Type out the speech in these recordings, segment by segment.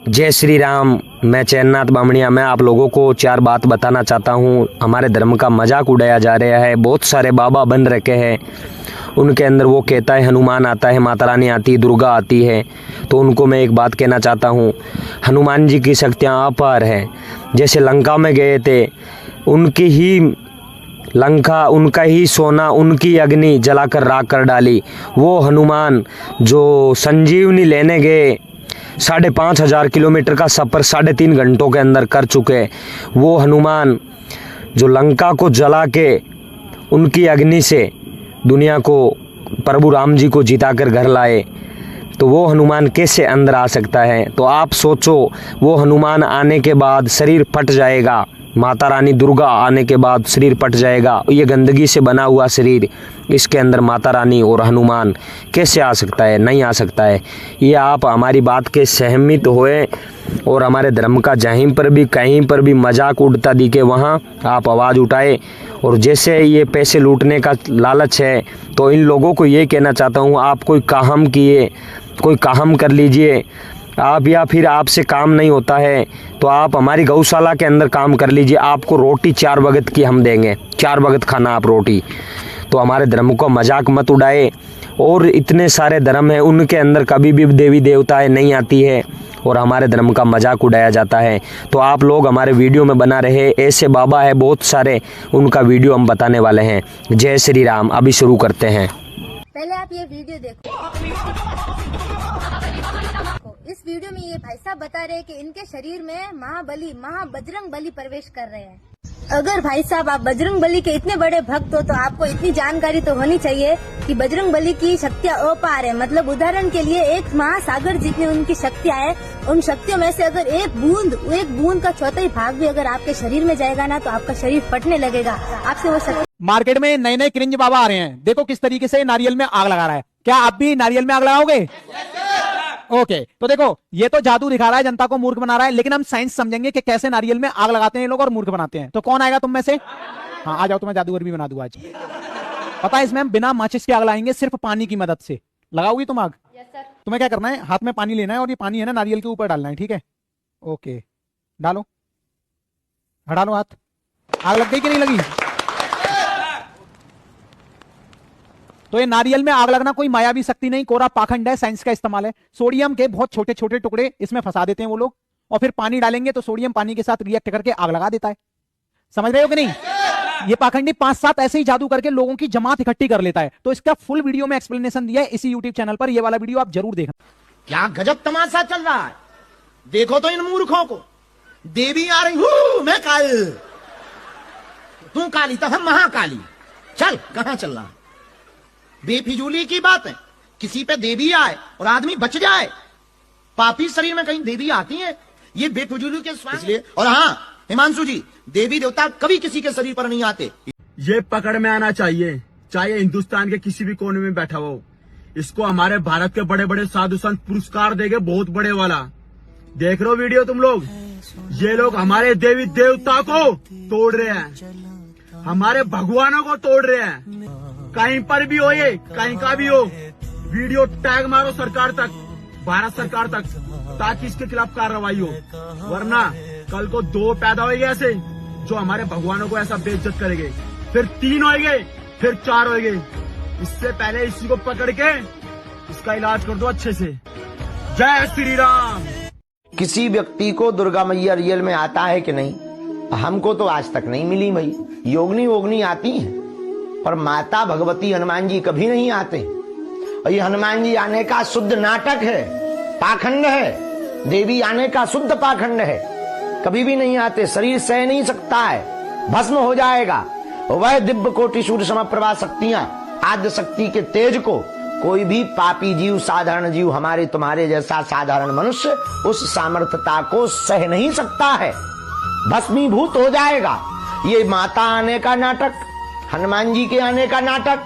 जय श्री राम। मैं चैननाथ बामणिया। मैं आप लोगों को चार बात बताना चाहता हूँ। हमारे धर्म का मजाक उड़ाया जा रहा है। बहुत सारे बाबा बन रखे हैं, उनके अंदर वो कहता है हनुमान आता है, माता रानी आती है, दुर्गा आती है। तो उनको मैं एक बात कहना चाहता हूँ, हनुमान जी की शक्तियाँ अपार है। जैसे लंका में गए थे, उनकी ही लंका, उनका ही सोना, उनकी अग्नि जलाकर राख कर डाली। वो हनुमान जो संजीवनी लेने गए, 5,500 किलोमीटर का सफ़र 3.5 घंटों के अंदर कर चुके, वो हनुमान जो लंका को जला के उनकी अग्नि से दुनिया को, प्रभु राम जी को जिताकर घर लाए, तो वो हनुमान कैसे अंदर आ सकता है? तो आप सोचो, वो हनुमान आने के बाद शरीर फट जाएगा, माता रानी दुर्गा आने के बाद शरीर फट जाएगा। ये गंदगी से बना हुआ शरीर, इसके अंदर माता रानी और हनुमान कैसे आ सकता है? नहीं आ सकता है। ये आप हमारी बात के सहमत होए और हमारे धर्म का जहीं पर भी कहीं पर भी मजाक उड़ता दिखे, वहाँ आप आवाज़ उठाए। और जैसे ये पैसे लूटने का लालच है, तो इन लोगों को ये कहना चाहता हूँ, आप कोई काम किए, कोई काम कर लीजिए आप, या फिर आपसे काम नहीं होता है तो आप हमारी गौशाला के अंदर काम कर लीजिए। आपको रोटी 4 वक्त की हम देंगे, 4 वक्त खाना आप रोटी। तो हमारे धर्म को मजाक मत उड़ाए। और इतने सारे धर्म हैं, उनके अंदर कभी भी देवी देवताएं नहीं आती है और हमारे धर्म का मजाक उड़ाया जाता है। तो आप लोग हमारे वीडियो में बना रहे, ऐसे बाबा है बहुत सारे, उनका वीडियो हम बताने वाले हैं। जय श्री राम। अभी शुरू करते हैं। पहले आप ये वीडियो देखो। इस वीडियो में ये भाई साहब बता रहे हैं कि इनके शरीर में महाबली, बजरंग बली प्रवेश कर रहे हैं। अगर भाई साहब आप बजरंग बली के इतने बड़े भक्त हो तो आपको इतनी जानकारी तो होनी चाहिए कि बजरंग बली की शक्तियाँ अपार है। मतलब उदाहरण के लिए एक महासागर जितनी उनकी शक्तियाँ है, उन शक्तियों में से अगर एक बूंद का 1/4 भाग भी अगर आपके शरीर में जाएगा ना, तो आपका शरीर फटने लगेगा। आपसे वो शक्ति। मार्केट में नए नए क्रिंज बाबा आ रहे हैं, देखो किस तरीके से नारियल में आग लगा रहा है। क्या आप भी नारियल में आग लगाओगे? ओके, तो देखो ये तो जादू दिखा रहा है, जनता को मूर्ख बना रहा है, लेकिन हम साइंस समझेंगे कि कैसे नारियल में आग लगाते हैं लोग और मूर्ख बनाते हैं। तो कौन आएगा तुम में से? हाँ आ जाओ, तुम्हें जादूगर भी बना दूंगा आज। पता है, इसमें हम बिना माचिस की आग लगाएंगे, सिर्फ पानी की मदद से। लगाओगी तुम आग? Yes sir. तुम्हें क्या करना है, हाथ में पानी लेना है और ये पानी है ना नारियल के ऊपर डालना है, ठीक है? ओके, डालो, हटा लो हाथ। आग लग गई कि नहीं लगी? तो ये नारियल में आग लगना कोई मायावी शक्ति नहीं, कोरा पाखंड है, साइंस का इस्तेमाल है। सोडियम के बहुत छोटे छोटे टुकड़े इसमें फंसा देते हैं वो लोग, और फिर पानी डालेंगे तो सोडियम पानी के साथ रिएक्ट करके आग लगा देता है। समझ रहे हो कि नहीं? ये पाखंडी 5-7 ऐसे ही जादू करके लोगों की जमात इकट्ठी कर लेता है। तो इसका फुल वीडियो में एक्सप्लेनेशन दिया है इसी यूट्यूब चैनल पर, ये वाला वीडियो आप जरूर देखना। क्या गजब तमाशा चल रहा है, देखो तो इन मूर्खों को। देवी आ रही हूं मैं कल, तू काली तो हम महाकाली। चल, कहां चल रहा है? बेफिजूली की बात है, किसी पे देवी आए और आदमी बच जाए। पापी शरीर में कहीं देवी आती है? ये बेफिजूली के स्वास्थ्य इसलिए। और हाँ हिमांशु जी, देवी देवता कभी किसी के शरीर पर नहीं आते। ये पकड़ में आना चाहिए, चाहे हिंदुस्तान के किसी भी कोने में बैठा हो। इसको हमारे भारत के बड़े बड़े साधु संत पुरस्कार देंगे, बहुत बड़े वाला। देख लो वीडियो तुम लोग, ये लोग हमारे देवी देवता को तोड़ रहे हैं, हमारे भगवानों को तोड़ रहे हैं। कहीं पर भी हो, ये कहीं का भी हो, वीडियो टैग मारो सरकार तक, भारत सरकार तक, ताकि इसके खिलाफ कार्रवाई हो। वरना कल को 2 पैदा होंगे ऐसे जो हमारे भगवानों को ऐसा बेइज्जत करेंगे, फिर 3 होंगे, फिर 4 होंगे। इससे पहले इसी को पकड़ के इसका इलाज कर दो अच्छे से। जय श्री राम। किसी व्यक्ति को दुर्गा मैया रियल में आता है कि नहीं? हमको तो आज तक नहीं मिली भाई। योगनी वोगनी आती है, पर माता भगवती हनुमान जी कभी नहीं आते। और ये हनुमान जी आने का शुद्ध नाटक है, पाखंड है। देवी आने का शुद्ध पाखंड है, कभी भी नहीं आते। शरीर सह नहीं सकता है, भस्म हो जाएगा। वह दिव्य कोटि सूर्य समप्रभा शक्तियां, आद्य शक्ति के तेज को कोई भी पापी जीव, साधारण जीव, हमारे तुम्हारे जैसा साधारण मनुष्य उस सामर्थ्यता को सह नहीं सकता है, भस्मीभूत हो जाएगा। ये माता आने का नाटक, हनुमान जी के आने का नाटक,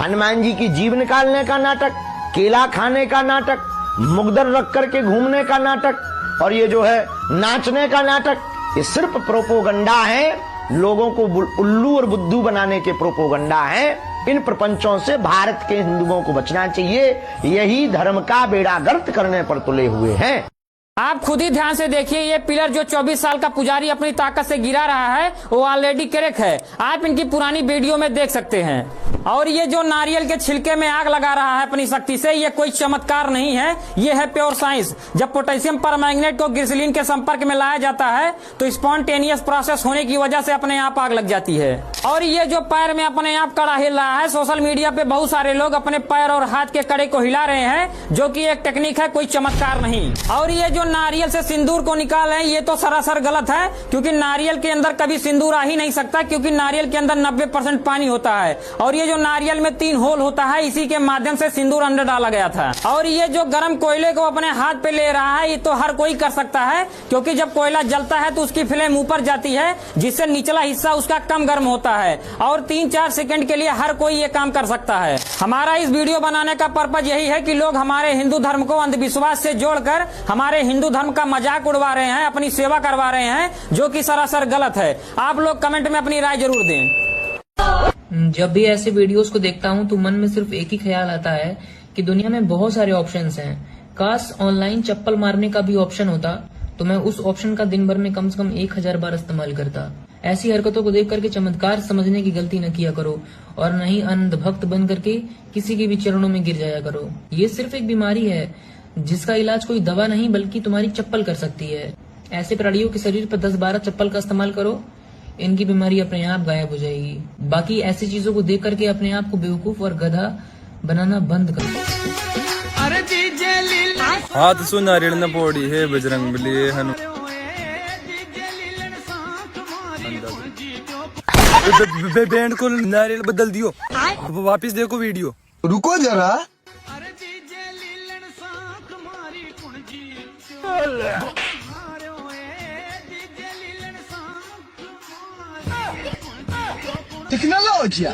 हनुमान जी की जीभ निकालने का नाटक, केला खाने का नाटक, मुगदर रख करके घूमने का नाटक, और ये जो है नाचने का नाटक, ये सिर्फ प्रोपोगंडा है। लोगों को उल्लू और बुद्धू बनाने के प्रोपोगंडा है। इन प्रपंचों से भारत के हिंदुओं को बचना चाहिए। यही धर्म का बेड़ा गर्क करने पर तुले हुए हैं। आप खुद ही ध्यान से देखिए, ये पिलर जो 24 साल का पुजारी अपनी ताकत से गिरा रहा है वो ऑलरेडी क्रैक है। आप इनकी पुरानी वीडियो में देख सकते हैं। और ये जो नारियल के छिलके में आग लगा रहा है अपनी शक्ति से, ये कोई चमत्कार नहीं है, ये है प्योर साइंस। जब पोटेशियम परमैंगनेट को ग्लिसरीन के संपर्क में लाया जाता है तो स्पॉन्टेनियस प्रोसेस होने की वजह से अपने आप आग लग जाती है। और ये जो पैर में अपने आप कड़ा हिल रहा है, सोशल मीडिया पे बहुत सारे लोग अपने पैर और हाथ के कड़े को हिला रहे हैं, जो कि एक टेक्निक है, कोई चमत्कार नहीं। और ये जो नारियल से सिंदूर को निकाल है, ये तो सरासर गलत है, क्योंकि नारियल के अंदर कभी सिंदूर आ ही नहीं सकता, क्योंकि नारियल के अंदर 90% पानी होता है। और ये जो नारियल में 3 होल होता है, इसी के माध्यम से सिंदूर अंदर डाला गया था। और ये जो गर्म कोयले को अपने हाथ पे ले रहा है, ये तो हर कोई कर सकता है, क्योंकि जब कोयला जलता है तो उसकी फ्लेम ऊपर जाती है, जिससे निचला हिस्सा उसका कम गर्म होता है। और 3-4 सेकंड के लिए हर कोई ये काम कर सकता है। हमारा इस वीडियो बनाने का पर्पज यही है कि लोग हमारे हिंदू धर्म को अंधविश्वास से जोड़कर हमारे हिंदू धर्म का मजाक उड़वा रहे हैं, अपनी सेवा करवा रहे हैं, जो कि सरासर गलत है। आप लोग कमेंट में अपनी राय जरूर दें। जब भी ऐसे वीडियोस को देखता हूँ तो मन में सिर्फ एक ही ख्याल आता है कि दुनिया में बहुत सारे ऑप्शंस हैं। काश ऑनलाइन चप्पल मारने का भी ऑप्शन होता तो मैं उस ऑप्शन का दिन भर में कम से कम 1000 बार इस्तेमाल करता। ऐसी हरकतों को देख करके चमत्कार समझने की गलती न किया करो, और न ही अंधभक्त बन करके किसी के भी चरणों में गिर जाया करो। ये सिर्फ एक बीमारी है जिसका इलाज कोई दवा नहीं बल्कि तुम्हारी चप्पल कर सकती है। ऐसे प्राणियों के शरीर पर 10-12 चप्पल का इस्तेमाल करो, इनकी बीमारी अपने आप गायब हो जाएगी। बाकी ऐसी चीजों को देख करके अपने आप को बेवकूफ और गधा बनाना बंद करो। हाथ सु नारियल न पोड़ी है बजरंगबली बैंड को नारियल बदल दियो, वापिस देखो वीडियो। रुको जरा, टेक्नोलॉजी।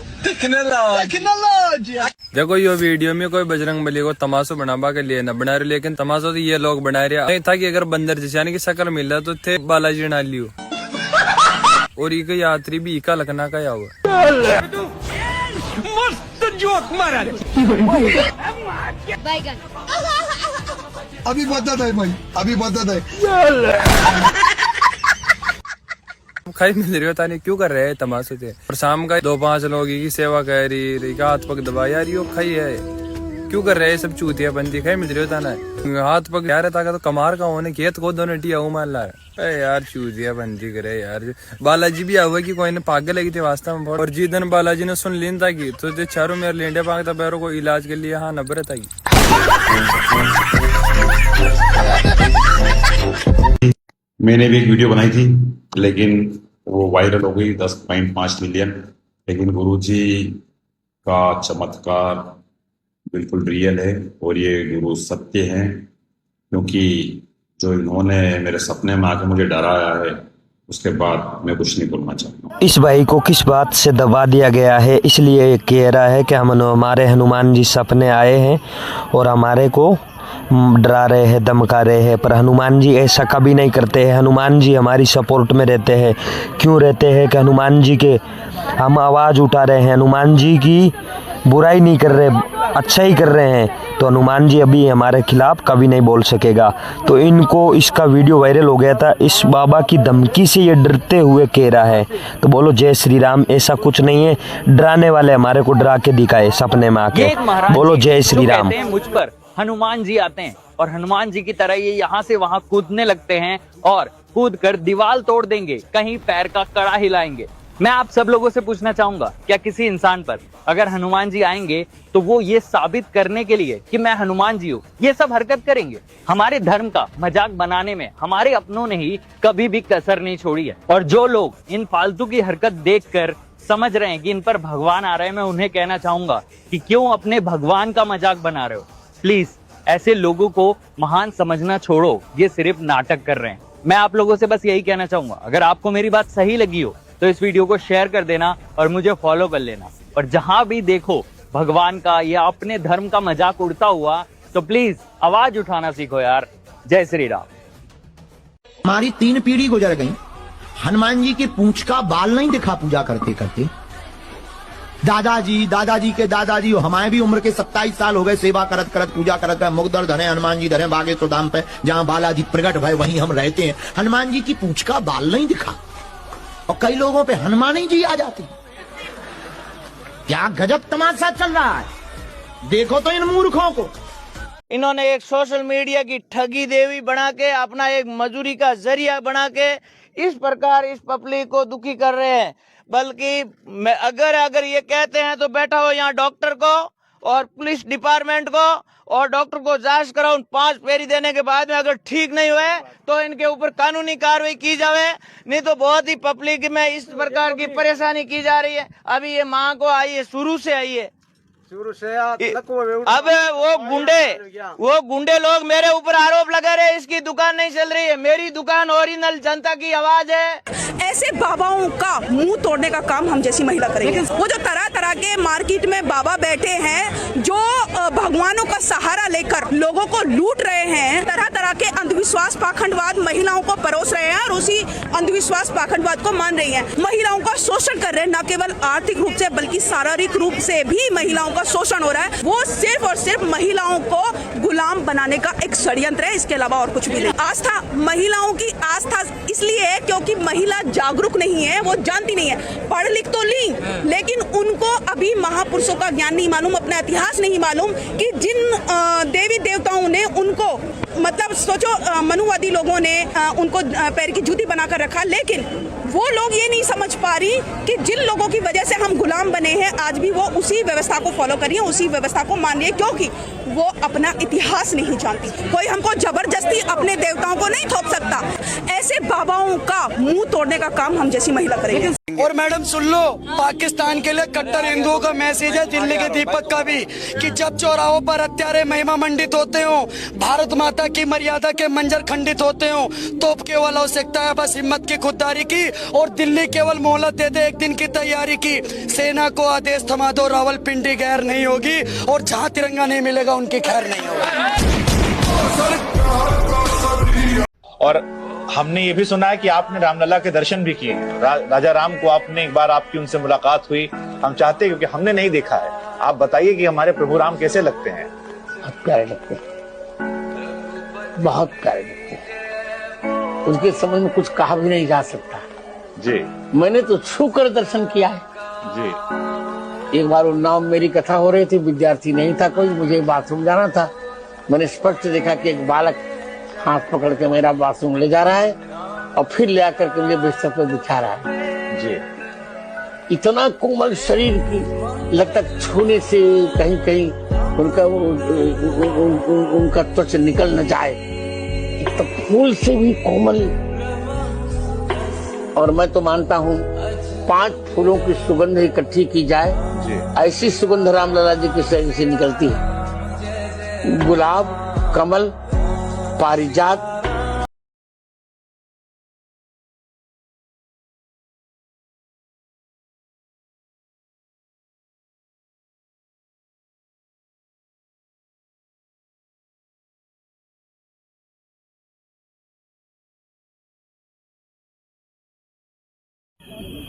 देखो ये वीडियो में कोई बजरंगबली को तमाशा बनावा के लिए न बना रहे, लेकिन तमाशा तो ये लोग बना रहे नहीं था कि अगर बंदर जैसे यानी कि शक्ल मिल रहा तो थे बालाजी ना लियो। और ये यात्री भी इका लखना का हुआ। मस्त जोक मारा। अभी बता दे भाई, अभी बता दे। खाई मिल रही होता नहीं, क्यों कर रहे हैं तमाशे थे। और शाम का 2-5 लोग की सेवा कर रही, हाथ पग दबा यार, यो खाई है, क्यों कर रहे हैं सब चूतिया बंदी। खाई मिल रही होता ना, हाथ पग यार था तो कमार का होने खेत को दोनों टिया मान ला यार, चूतिया बंदी करे यार। बालाजी भी हुआ कि कोई ने पागल लगी थी वास्तव में। और जिस दिन बालाजी ने सुन लीन था की तो चारों मेरे लेंडे पागता पैरों को इलाज के लिए हाँ नब्बे था। मैंने भी एक वीडियो बनाई थी, लेकिन वो वायरल हो गई 10.5 मिलियन। लेकिन गुरुजी का चमत्कार बिल्कुल रियल है और ये गुरु सत्य हैं, क्योंकि जो इन्होंने मेरे सपने में आके मुझे डराया है, उसके बाद मैं कुछ नहीं बोलना चाहता। इस भाई को किस बात से दबा दिया गया है, इसलिए कह रहा है कि हमारे हनुमान जी सपने आए हैं और हमारे को डरा रहे हैं, धमका रहे हैं। पर हनुमान जी ऐसा कभी नहीं करते हैं। हनुमान जी हमारी सपोर्ट में रहते हैं। क्यों रहते हैं कि हनुमान जी के हम आवाज़ उठा रहे हैं, हनुमान जी की बुराई नहीं कर रहे, अच्छा ही कर रहे हैं, तो हनुमान जी अभी हमारे खिलाफ कभी नहीं बोल सकेगा। तो इनको इसका वीडियो वायरल हो गया था, इस बाबा की धमकी से ये डरते हुए कह रहा है। तो बोलो जय श्री राम। ऐसा कुछ नहीं है, डराने वाले हमारे को डरा के दिखाए सपने में आके। बोलो जय श्री राम। मुझ पर हनुमान जी आते हैं और हनुमान जी की तरह ये यहाँ से वहाँ कूदने लगते हैं और कूद कर दीवार तोड़ देंगे, कहीं पैर का कड़ा हिलाएंगे। मैं आप सब लोगों से पूछना चाहूंगा, क्या किसी इंसान पर अगर हनुमान जी आएंगे तो वो ये साबित करने के लिए कि मैं हनुमान जी हूँ ये सब हरकत करेंगे? हमारे धर्म का मजाक बनाने में हमारे अपनों ने ही कभी भी कसर नहीं छोड़ी है। और जो लोग इन फालतू की हरकत देखकर समझ रहे हैं कि इन पर भगवान आ रहे हैं, मैं उन्हें कहना चाहूंगा कि क्यों अपने भगवान का मजाक बना रहे हो। प्लीज ऐसे लोगों को महान समझना छोड़ो, ये सिर्फ नाटक कर रहे हैं। मैं आप लोगों से बस यही कहना चाहूंगा, अगर आपको मेरी बात सही लगी हो तो इस वीडियो को शेयर कर देना और मुझे फॉलो कर लेना। और जहां भी देखो भगवान का या अपने धर्म का मजाक उड़ता हुआ तो प्लीज आवाज उठाना सीखो यार। जय श्री राम। हमारी 3 पीढ़ी गुजर गई, हनुमान जी की पूंछ का बाल नहीं दिखा पूजा करते करते। दादाजी के दादाजी हमारे भी उम्र के 27 साल हो गए सेवा करत करत पूजा करत मुगदर धने हनुमान जी धने बागेश्वर धाम पे जहाँ बालाजी प्रकट भय वहीं हम रहते हैं। हनुमान जी की पूंछ का बाल नहीं दिखा और कई लोगों पे हनुमान जी आ जाते। क्या गजब तमाशा चल रहा है, देखो तो इन मूर्खों को। इन्होंने एक सोशल मीडिया की ठगी देवी बना के अपना एक मजूरी का जरिया बना के इस प्रकार इस पब्लिक को दुखी कर रहे हैं। बल्कि अगर ये कहते हैं तो बैठा हो यहाँ डॉक्टर को और पुलिस डिपार्टमेंट को और डॉक्टर को जांच कराओ। 5 फेरी देने के बाद में अगर ठीक नहीं हुए तो इनके ऊपर कानूनी कार्रवाई की जावे, नहीं तो बहुत ही पब्लिक में इस प्रकार की परेशानी की जा रही है। अभी ये माँ को आई है, शुरू से आई है, अब वो गुंडे लोग मेरे ऊपर आरोप लगा रहे, इसकी दुकान नहीं चल रही है। मेरी दुकान ओरिजिनल जनता की आवाज है। ऐसे बाबाओं का मुंह तोड़ने का काम हम जैसी महिला करेंगे। वो जो तरह तरह के मार्केट में बाबा बैठे हैं जो भगवानों का सहारा लेकर लोगों को लूट रहे हैं, तरह तरह के अंधविश्वास पाखंडवाद महिलाओं को परोस रहे हैं और उसी अंधविश्वास पाखंडवाद को मान रही है। महिलाओं का शोषण कर रहे हैं, न केवल आर्थिक रूप से बल्कि शारीरिक रूप से भी महिलाओं का शोषण हो रहा है। वो सिर्फ और सिर्फ महिलाओं को गुलाम बनाने का एक षड्यंत्र है, इसके अलावा और कुछ भी नहीं। आस्था, महिलाओं की आस्था इसलिए है क्योंकि महिला जागरूक नहीं है, वो जानती नहीं है। पढ़ लिख तो ली लेकिन उनको अभी महापुरुषों का ज्ञान नहीं मालूम, अपना इतिहास नहीं मालूम कि जिन देवी देवताओं ने उनको मतलब सोचो मनुवादी लोगों ने उनको पैर की जूती बनाकर रखा, लेकिन वो लोग ये नहीं समझ पा रही कि जिन लोगों की वजह से हम गुलाम बने हैं आज भी वो उसी व्यवस्था को फॉलो कर रही है, उसी व्यवस्था को मान रही है, क्योंकि वो अपना इतिहास नहीं जानती। कोई हमको जबरदस्ती अपने देवताओं को नहीं थोप सकता। ऐसे बाबाओं का मुंह तोड़ने का काम हम जैसी महिला करेंगे। और मैडम सुन लो, पाकिस्तान के लिए कट्टर हिंदुओं का मैसेज है, दिल्ली के दीपक का भी, कि जब चौराहों पर हत्यारे महिमा मंडित होते हो, भारत माता की मर्यादा के मंजर खंडित होते हो, तो केवल आवश्यकता है बस हिम्मत की खुददारी की और दिल्ली केवल मोहलत दे दे एक दिन की तैयारी की। सेना को आदेश थमा दो, रावलपिंडी गैर नहीं होगी और जहाँ तिरंगा नहीं मिलेगा उनकी खैर नहीं होगी। और हमने ये भी सुना है कि आपने रामलला के दर्शन भी किए। राजा राम को आपने एक बार आपकी उनसे मुलाकात हुई, हम चाहते हैं क्योंकि हमने नहीं देखा है, आप बताइए कि हमारे प्रभु राम कैसे लगते हैं। बहुत प्यारे लगते हैं, बहुत प्यारे लगते हैं, उनके समझ में कुछ कहा भी नहीं जा सकता जी। मैंने तो छू कर दर्शन किया है जी। एक बार उन्नाव में मेरी कथा हो रही थी, विद्यार्थी नहीं था कोई, मुझे बाथरूम जाना था। मैंने स्पष्ट देखा कि एक बालक हाथ पकड़ के मेरा बाथरूम ले जा रहा है और फिर ले आकर के मुझे बिस्तर पर बिछा रहा है जी। इतना कोमल शरीर की लगता छूने से कहीं कहीं उनका त्वचा निकल न जाए, तो फूल से भी कोमल। और मैं तो मानता हूँ 5 फूलों की सुगंध इकट्ठी की जाए, ऐसी सुगंध रामलला जी के शरीर से निकलती है। गुलाब, कमल, पारिजात,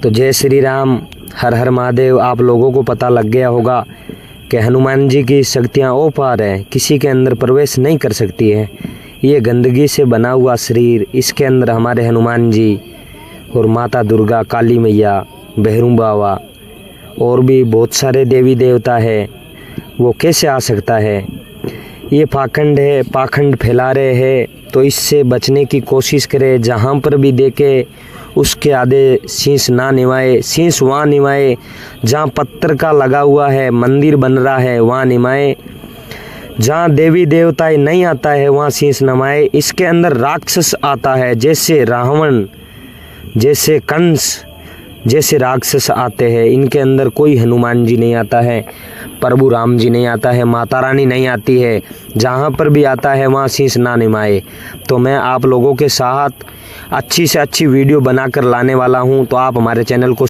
तो जय श्री राम, हर हर महादेव। आप लोगों को पता लग गया होगा कि हनुमान जी की शक्तियाँ अपार हैं, किसी के अंदर प्रवेश नहीं कर सकती है। ये गंदगी से बना हुआ शरीर, इसके अंदर हमारे हनुमान जी और माता दुर्गा, काली मैया, भैरू बाबा और भी बहुत सारे देवी देवता है, वो कैसे आ सकता है। ये पाखंड है, पाखंड फैला रहे हैं, तो इससे बचने की कोशिश करें। जहाँ पर भी देखे उसके आगे शीश ना निभाए, शीश वहाँ निभाए जहाँ पत्थर का लगा हुआ है, मंदिर बन रहा है वहाँ निभाए। जहाँ देवी देवता नहीं आता है वहाँ शीश नमाए। इसके अंदर राक्षस आता है, जैसे रावण, जैसे कंस, जैसे राक्षस आते हैं। इनके अंदर कोई हनुमान जी नहीं आता है, प्रभु राम जी नहीं आता है, माता रानी नहीं आती है। जहाँ पर भी आता है वहाँ शीश ना निभाए। तो मैं आप लोगों के साथ अच्छी से अच्छी वीडियो बनाकर लाने वाला हूँ, तो आप हमारे चैनल को